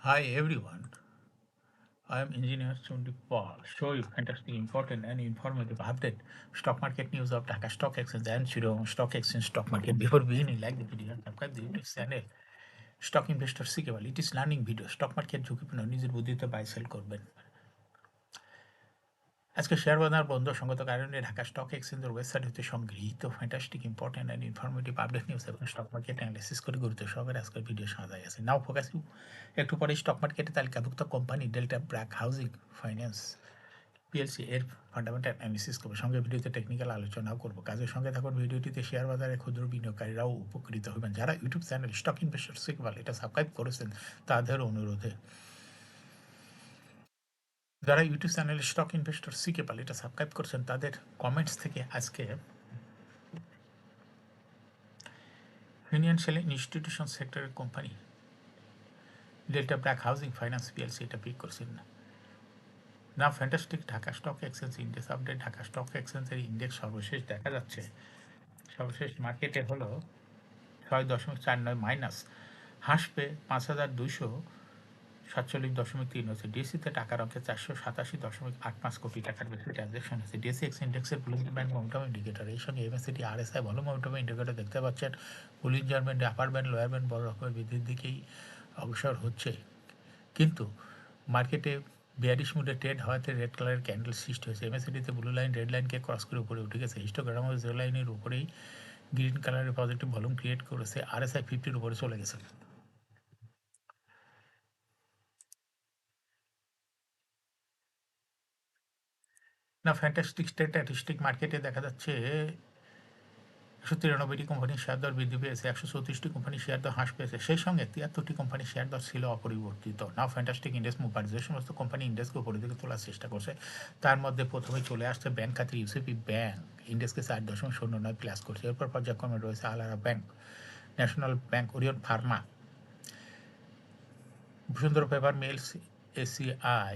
Hi everyone, I am Engineer Chundi Paul. Show you fantastic, important and informative update stock market news of Dhaka Stock Exchange and Shillong Stock Exchange stock market. Before beginning, like the video and subscribe the YouTube channel. Stock Investor Seekable. It is learning video. Stock market ঝুঁকিপূর্ণ নিজের বুদ্ধিতে buy sell করবেন। আজকে share বাজার বন্ধ সঙ্গত কারণে Dhaka stock এক্সচেঞ্জের ওয়েবসাইট হতে সংগৃহীত fantastic important and informative update news এবং স্টক মার্কেট অ্যানালিসিস করে গুরুত্ব সহকারে আজকের ভিডিও সাজা গেছে। নাও ফোকাস একটু পরে স্টক মার্কেটে তালিকাভুক্ত company delta BRAC housing finance PLC এর ফান্ডামেন্টাল অ্যানালিসিস করবো, সঙ্গে ভিডিওতে টেকনিক্যাল আলোচনাও করবো। কাজের সঙ্গে থাকুন ভিডিওটিতে। শেয়ার বাজারে ক্ষুদ্র বিনিয়োগকারীরাও উপকৃত হবেন। যারা ইউটিউব চ্যানেল স্টক ইনভেস্টর সিকভাল এটা সাবস্ক্রাইব করেছেন তাদের অনুরোধে, যারা ইউটিউব চ্যানেল স্টক ইনভেস্টর সিকেবল এটা সাবস্ক্রাইব করছেন তাদের কমেন্টস থেকে আজকে ফিনান্সিয়াল ইনস্টিটিউশন সেক্টরের company delta BRAC housing finance PLC এটা পিক করছেন না। না fantastic Dhaka stock exchange index update. Dhaka stock এক্সচেঞ্জের ইন্ডেক্স সর্বশেষ দেখা যাচ্ছে, সর্বশেষ মার্কেটে হলো 6.49 মাইনাস, হাসবে 5,247.3 হচ্ছে। ডিএসিতে টাকার অঙ্কে 487.85 কোটি টাকার বেশি ট্রানজ্যাকশন হচ্ছে। ডিএসি ইন্ডেক্সের বুলিং ব্যান্ড মোমেন্টাম ইন্ডিকেটর, এই সঙ্গে এমএসসিটি আরএসআই ভালো মোমেন্টাম ইন্ডিকেটর দেখতে পাচ্ছেন। বুলিঞ্জার ব্যান্ডে আপার ব্যান্ড লোয়ার ব্যান্ড বড় রকমের বৃদ্ধির দিকেই অগ্রসর হচ্ছে, কিন্তু মার্কেটে বিয়ারিশ মুডে ট্রেড হওয়াতে রেড কালারের ক্যান্ডেল সৃষ্টি হয়েছে। এমএসসিটিতে ব্লু লাইন রেড লাইনকে ক্রস করে উপরে উঠে গেছে। হিস্টোগ্রামও জিরো লাইনের উপরেই গ্রিন কালারের পজিটিভ ভলিউম ক্রিয়েট করেছে। আরএসআই 50-র উপরে চলে গেছে। না ফ্যান্টাস্টিক স্ট্যাটিস্টিক মার্কেটে দেখা যাচ্ছে 193টি কোম্পানির শেয়ার দর বৃদ্ধি পেয়েছে, 134টি কোম্পানির শেয়ার দর হ্রাস পেয়েছে, সেই সঙ্গে 73টি কোম্পানির শেয়ার দর ছিল অপরিবর্তিত। নাও ফ্যান্টাস্টিক ইন্ডেক্স মুভার যে সমস্ত কোম্পানি ইন্ডেক্সকে উপরের দিকে তোলার চেষ্টা করছে তার মধ্যে প্রথমে চলে আসছে ব্যাংক খাতের ইউসিপি ব্যাংক, ইন্ডেক্সকে 4.09 প্লাস করছে। এরপর পর্যায়ক্রমে রয়েছে আলারা Bank, National Bank, Orion Pharma, Bashundhara Paper Mills, ACI,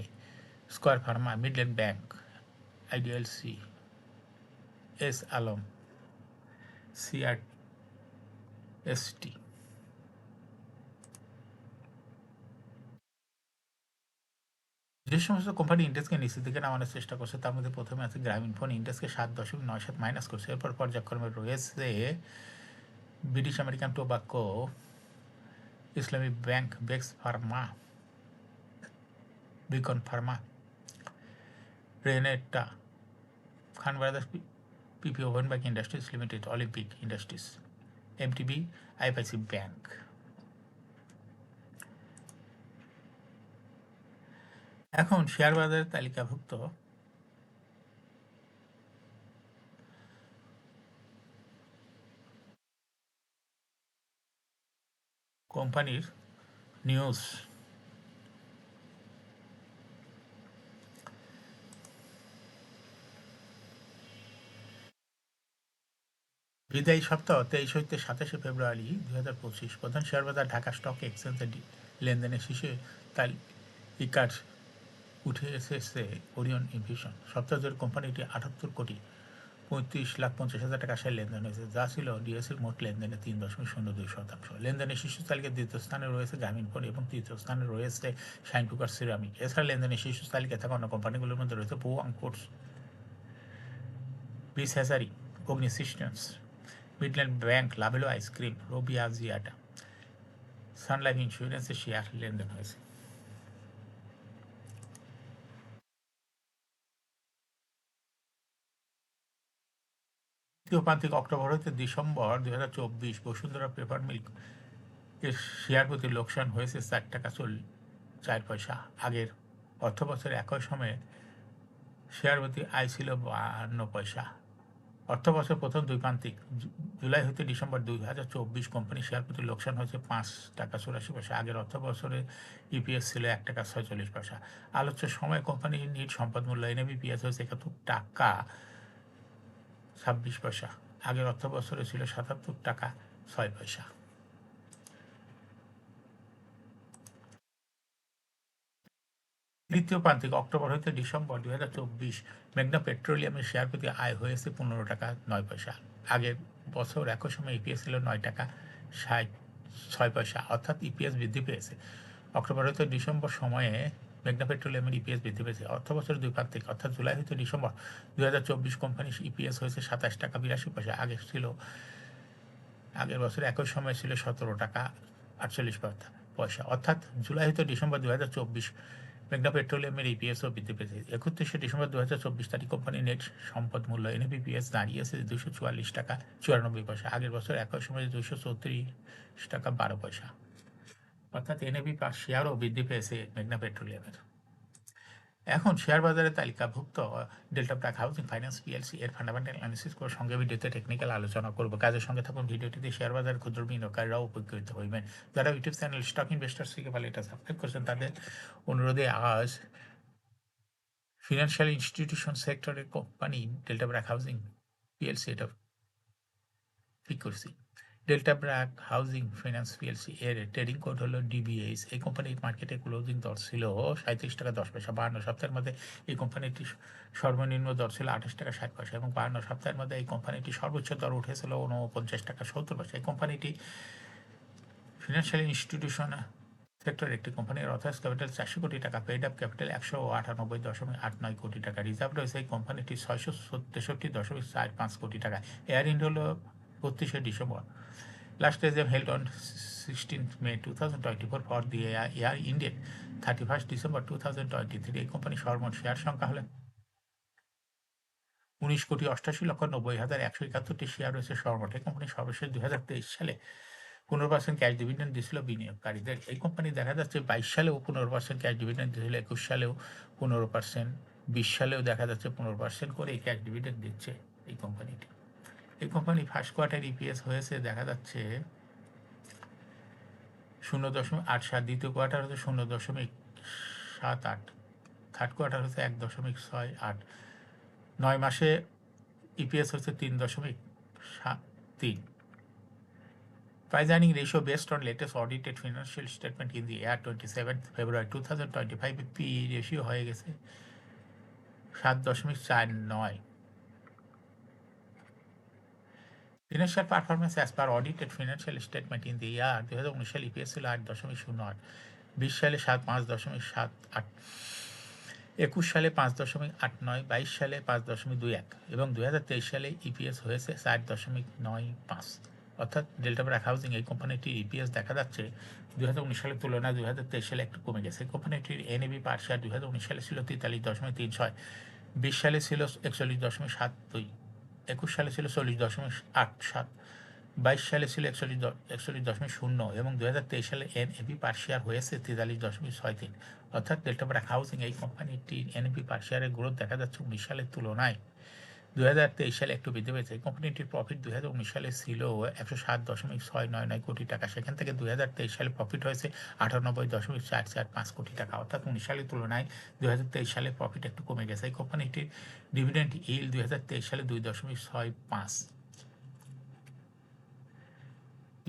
Square Pharma, Midland Bank, IDLC, S Alam, CRST. যে সমস্ত কোম্পানি ইন্ডেক্সকে নিচের দিকে নামানোর চেষ্টা করছে তার মধ্যে প্রথমে আছে গ্রামীণ ফোন, ইন্ডেক্সকে 7.97 মাইনাস করছে। এরপর পর্যায়ক্রমে রয়েছে British American Tobacco, Islami Bank, বেক্স Pharma, Beacon Pharma, Renata, Khan Brothers, PP Woven Bank Industries Limited, Olympic Industries, MTB, IFIC Bank. এখন শেয়ার বাজারের তালিকাভুক্ত কোম্পানির নিউজ। বিদায়ী সপ্তাহ 23-27 ফেব্রুয়ারি 2025। প্রধান শেয়ার বাজার ঢাকা স্টক এক্সচেঞ্জের লেনদেনের শীর্ষে তালিকার উঠে এসেছে ওরিয়ন ইনভিশন। সপ্তাহ জুড়ে কোম্পানিটি 78,35,50,000 টাকা শেয়ার লেনদেন হয়েছে, যা ছিল ডিএসির মোট লেনদেনের 3.02%। লেনদেনের শীর্ষ তালিকায় দ্বিতীয় স্থানে রয়েছে গ্রামীণ ফোন এবং তৃতীয় স্থানে রয়েছে শাইন কুকার সিরামিক। এছাড়া লেনদেনের শীর্ষ তালিকায় থাকা অন্য কোম্পানিগুলোর মধ্যে রয়েছে পোয়াং কোর্স, বিস hatchery, Agni systems, Midland bank, Lovello ice cream, Robi Axiata, Sunlife ইন্স্যুরেন্সের শেয়ার লেনদেন হয়েছে। তৃতীয় প্রান্তিক অক্টোবর হতে ডিসেম্বর 2024 বসুন্ধরা পেপার মিল্ক এর শেয়ার প্রতি লোকসান হয়েছে 4 টাকা 4 পয়সা। আগের অর্থবছরে একই সময়ে শেয়ার প্রতি আয় ছিল 52 পয়সা। অর্থবছর প্রথম দুই প্রান্তিক জুলাই হতে ডিসেম্বর 2024 কোম্পানি শেয়ার প্রতি লোকসান হয়েছে 5 টাকা 84 পয়সা। আগের অর্থবছরে ইপিএস ছিল 1 টাকা 46 পয়সা। আলোচ্য সময় কোম্পানির নিট সম্পদ মূল্যায়নে ইপিএস হয়েছে 71 টাকা 26 পয়সা। আগের অর্থবছরে ছিল 77 টাকা 6 পয়সা। তৃতীয় প্রান্তিক অক্টোবর হতে ডিসেম্বর 2024 মেঘনা পেট্রোলিয়ামের শেয়ার প্রতি আয় হয়েছে 15 টাকা 9 পয়সা। আগের বছর একই সময় ইপিএস ছিল 9 টাকা 6 পয়সা, অর্থাৎ ইপিএস বৃদ্ধি পেয়েছে। অক্টোবর হতে ডিসেম্বর সময়ে মেঘনা পেট্রোলিয়ামের ইপিএস বৃদ্ধি পেয়েছে। অর্থ বছরের দুই প্রান্তিক অর্থাৎ জুলাই হতে ডিসেম্বর 2024 কোম্পানির ইপিএস হয়েছে 27 টাকা 82 পয়সা। আগের বছর একই সময় ছিল 17 টাকা 48 পয়সা। অর্থাৎ জুলাই হতে ডিসেম্বর 2024 মেঘনা পেট্রোলিয়ামের ইপিএসও বৃদ্ধি পেয়েছে। 31শে ডিসেম্বর 2024 তারিখ কোম্পানির নেট সম্পদ মূল্য এনএপিপিএস দাঁড়িয়েছে 244 টাকা 94 পয়সা। আগের বছর একই সময় 234 টাকা 12 পয়সা। অর্থাৎ এনএপি পার শেয়ারও বৃদ্ধি পেয়েছে মেঘনা পেট্রোলিয়ামের। এখন শেয়ার বাজারে তালিকাভুক্ত delta BRAC housing finance PLC এর ফান্ডামেন্টাল অ্যানালিসিস করে সঙ্গে ভিডিওতে টেকনিক্যাল আলোচনা করব। কাজের সঙ্গে থাকুন ভিডিওটিতে। শেয়ার বাজার ক্ষুদ্র বিনিয়োগকারীরাও উপকৃত হইবেন। যারা ইউটিউব চ্যানেল স্টক ইনভেস্টার্স থেকে ভালো এটা সাবস্ক্রাইব করছেন তাদের অনুরোধে আজ ফিনান্সিয়াল ইনস্টিটিউশন সেক্টরের company delta BRAC housing PLC এটা পিক করছি। Delta BRAC housing finance PLC এর ট্রেডিং কোড হলো ডিবিএইচ। এই কোম্পানির মার্কেটে ক্লোজিং দর ছিল 37 টাকা 10 পয়সা। 52 সপ্তাহের মধ্যে এই কোম্পানিটি সর্বনিম্ন দর ছিল 28 টাকা 60 পয়সা এবং 52 সপ্তাহের মধ্যে এই কোম্পানিটি সর্বোচ্চ দর উঠেছিল 49 টাকা 70 পয়সা। এই কোম্পানিটি ফিনান্সিয়াল ইনস্টিটিউশন সেক্টরের একটি কোম্পানির অথরাইজ ক্যাপিটাল 400 কোটি টাকা, পেইড আপ ক্যাপিটাল 198.89 কোটি টাকা, রিজার্ভ রয়েছে এই কোম্পানিটি 663.45 কোটি টাকা। এয়ার ইন্ডিয়া হলো 32শে December. Last exam held on 16th May 2024 for the Air Indian 31st December 2023. এই কোম্পানি সর্বমোট শেয়ার সংখ্যা হলেন 19,88,90,171টি শেয়ার রয়েছে সর্বমোট। এই কোম্পানি সর্বশেষ 2023 সালে 15% ক্যাশ ডিভিডেন্ড দিয়েছিল বিনিয়োগকারীদের। এই কোম্পানি দেখা যাচ্ছে 22 সালেও 15% ক্যাশ ডিভিডেন্ড দিয়েছিল, 21 সালেও 15%, 20 সালেও দেখা যাচ্ছে 15% করে এই ক্যাশ ডিভিডেন্ড দিচ্ছে এই কোম্পানিটি। এই কোম্পানি ফার্স্ট কোয়ার্টার ইপিএস হয়েছে দেখা যাচ্ছে 0.87, দ্বিতীয় কোয়ার্টার হচ্ছে 0.78, থার্ড কোয়ার্টার হচ্ছে 1.68, 9 মাসে ইপিএস হচ্ছে 3.73। Price earning ratio based on latest audited financial statement in the year 27 February 2025 P ratio হয়ে গেছে 7.49। Financial performance as per audited financial statement in the year 2019 সালে ইপিএস ছিল 8.08, 20 সালে 5.78, 21 সালে 5.89, 22 সালে 5.21 এবং 2023 সালে ইপিএস হয়েছে 4.95। অর্থাৎ ডেল্টা ব্র্যাক হাউজিং এই কোম্পানিটির ইপিএস দেখা যাচ্ছে 2019 সালের তুলনায় 2023 সালে একটু কমে গেছে। কোম্পানিটির এনএবি পার শেয়ার 2019 সালে ছিল 43.36, 20 সালে ছিল 41.72, 21 সালে ছিল 40.87, 22 সালে ছিল 41.0 এবং 2023 সালে এনএপি পার শেয়ার হয়েছে 43.63। অর্থাৎ ডেল্টা ব্র্যাক হাউজিং এই কোম্পানিটির এনএপি পার শেয়ারের গ্রোথ দেখা যাচ্ছে 19 সালের তুলনায় 2023 সালে একটু বৃদ্ধি পেয়েছে। এই কোম্পানিটির প্রফিট 2019 সালে ছিল 107.699 কোটি টাকা, সেখান থেকে 2023 সালে প্রফিট হয়েছে 98.445 কোটি টাকা। অর্থাৎ 19 সালের তুলনায় 2023 সালে প্রফিট একটু কমে গেছে। এই কোম্পানিটির ডিভিডেন্ড ইল্ড 2023 সালে 2.65।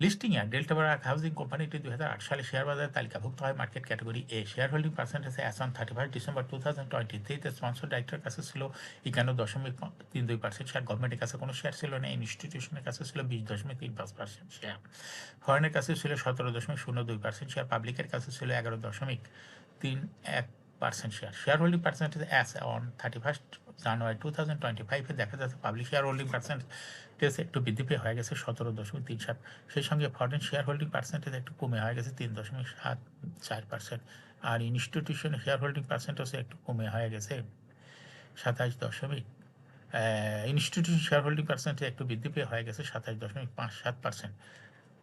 লিস্টিং এ ডেল্টা ব্র্যাক হাউজিং কোম্পানিটি 2008 সালে শেয়ার বাজারে তালিকাভুক্ত হয় market category A. Share holding percentage as on 31 December 2023 sponsor ডাইরেক্টরের কাছে ছিল 51.32% শেয়ার, গভর্নমেন্টের কাছে কোনো শেয়ার ছিল না, ইনস্টিটিউশনের কাছে ছিল 20.35% শেয়ার, ফরেনের কাছে ছিল 17.02% শেয়ার, পাবলিকের কাছে ছিল 11.31% share. Share holding percentage as on 31 জানুয়ারি 2025 দেখা যাচ্ছে পাবলিক শেয়ার হোল্ডিং পার্সেন্টেজ একটু বৃদ্ধি পেয়ে হয়ে গেছে 17.37। সেই সঙ্গে ফরেন শেয়ার হোল্ডিং পার্সেন্টেজ একটু কমে হয়ে গেছে 3.74%। আর ইনস্টিটিউশনের শেয়ার হোল্ডিং পার্সেন্টেজ একটু কমে হয়ে গেছে 27 ইনস্টিটিউশন শেয়ার হোল্ডিং পার্সেন্টেজ একটু বৃদ্ধি পেয়ে হয়ে গেছে 27.57%।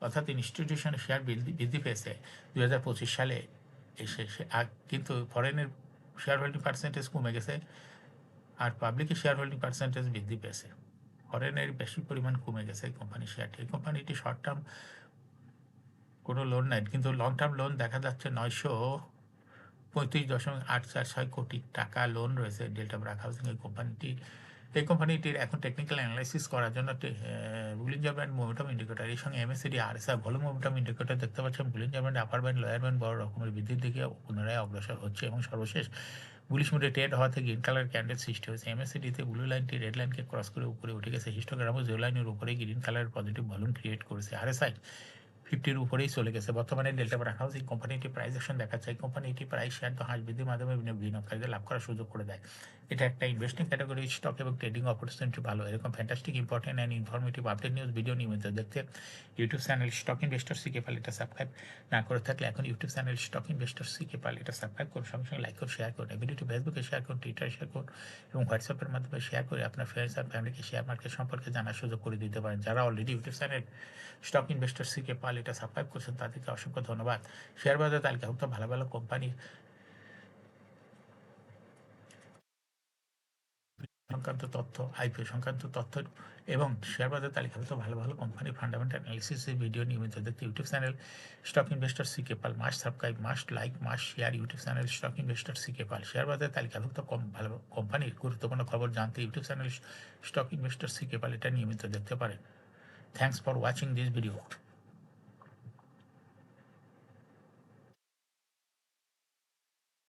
অর্থাৎ ইনস্টিটিউশনের শেয়ার বৃদ্ধি পেয়েছে 2025 সালে এসে, কিন্তু ফরেনের শেয়ার হোল্ডিং পার্সেন্টেজ কমে গেছে আর পাবলিকের শেয়ার হোল্ডিং পার্সেন্টেজ বৃদ্ধি পেয়েছে। ফরেনের বেশি পরিমাণ কমে গেছে এই কোম্পানির শেয়ারটি। এই কোম্পানিটি শর্ট টার্ম কোনো লোন নেয়, কিন্তু লং টার্ম লোন দেখা যাচ্ছে 935.846 কোটি টাকা লোন রয়েছে ডেল্টা ব্র্যাক হাউজিং এই কোম্পানিটির এখন টেকনিক্যাল অ্যানালাইসিস করার জন্য বুলিঞ্জার ব্যান্ড মোমেন্টাম ইন্ডিকেটর, এর সঙ্গে MACD RSI volume momentum indicator দেখতে পাচ্ছেন। Bollinger band, upper band, lower band বড় রকমের বৃদ্ধির দিকে পুনরায় অগ্রসর হচ্ছে এবং সর্বশেষ বুলিশ মুডে ট্রেড হওয়া থেকে গ্রিন কালার ক্যান্ডেল সৃষ্টি হয়েছে। এমএসিডিতে ব্লু লাইনটি রেড লাইনকে ক্রস করে উপরে উঠে গেছে। হিস্টোগ্রামও জিরো লাইনের উপরে গ্রিন কালারের পজিটিভ ভলিউম ক্রিয়েট করেছে। আরএসআই 50-র উপরেই চলে গেছে। বর্তমানে ডেল্টা রাখা হচ্ছে। এই কোম্পানিটি প্রাইস অ্যাকশন দেখাচ্ছে। এই কোম্পানিটি প্রাইস শেয়ার হ্রাস বৃদ্ধির মাধ্যমে বিনিয়োগকারীদের লাভ করার সুযোগ করে দেয়। এটা একটা ইনভেস্টিং ক্যাটাগরি স্টক এবং ট্রেডিং অপরচুনিটি ভালো। এরকম fantastic important and informative update news video নিয়মিত দেখতে YouTube channel stock investor CK Pal এটা সাবস্ক্রাইব না করে থাকলে এখন YouTube channel stock investor CK Pal এটা সাবস্ক্রাইব করুন, সঙ্গে সঙ্গে লাইক করুন, শেয়ার করুন। এই ভিডিওটি ফেসবুকে শেয়ার করুন, টুইটারে শেয়ার করুন এবং হোয়াটসঅ্যাপের মাধ্যমে শেয়ার করে আপনার ফ্রেন্ডস আর ফ্যামিলিকে শেয়ার মার্কেট সম্পর্কে জানার সুযোগ করে দিতে পারেন। যারা already YouTube channel stock investor CK Pal এটা সাবস্ক্রাইব করছেন তাদেরকে অসংখ্য ধন্যবাদ। শেয়ার বাজার তালিকাভুক্ত ভালো ভালো কোম্পানি সংক্রান্ত তথ্য, আইপিও সংক্রান্ত তথ্য এবং শেয়ার বাজার তালিকাভুক্ত ভালো ভালো কোম্পানি ফান্ডামেন্টাল অ্যানালিসিসের ভিডিও নিয়মিত দেখতে YouTube channel stock investor CK Pal must subscribe, must like, must share YouTube channel stock investor CK Pal. Share বাজার তালিকাভুক্ত ভালো কোম্পানির গুরুত্বপূর্ণ খবর জানতে YouTube channel stock investor CK Pal এটা নিয়মিত দেখতে পারেন। Thanks for watching this video.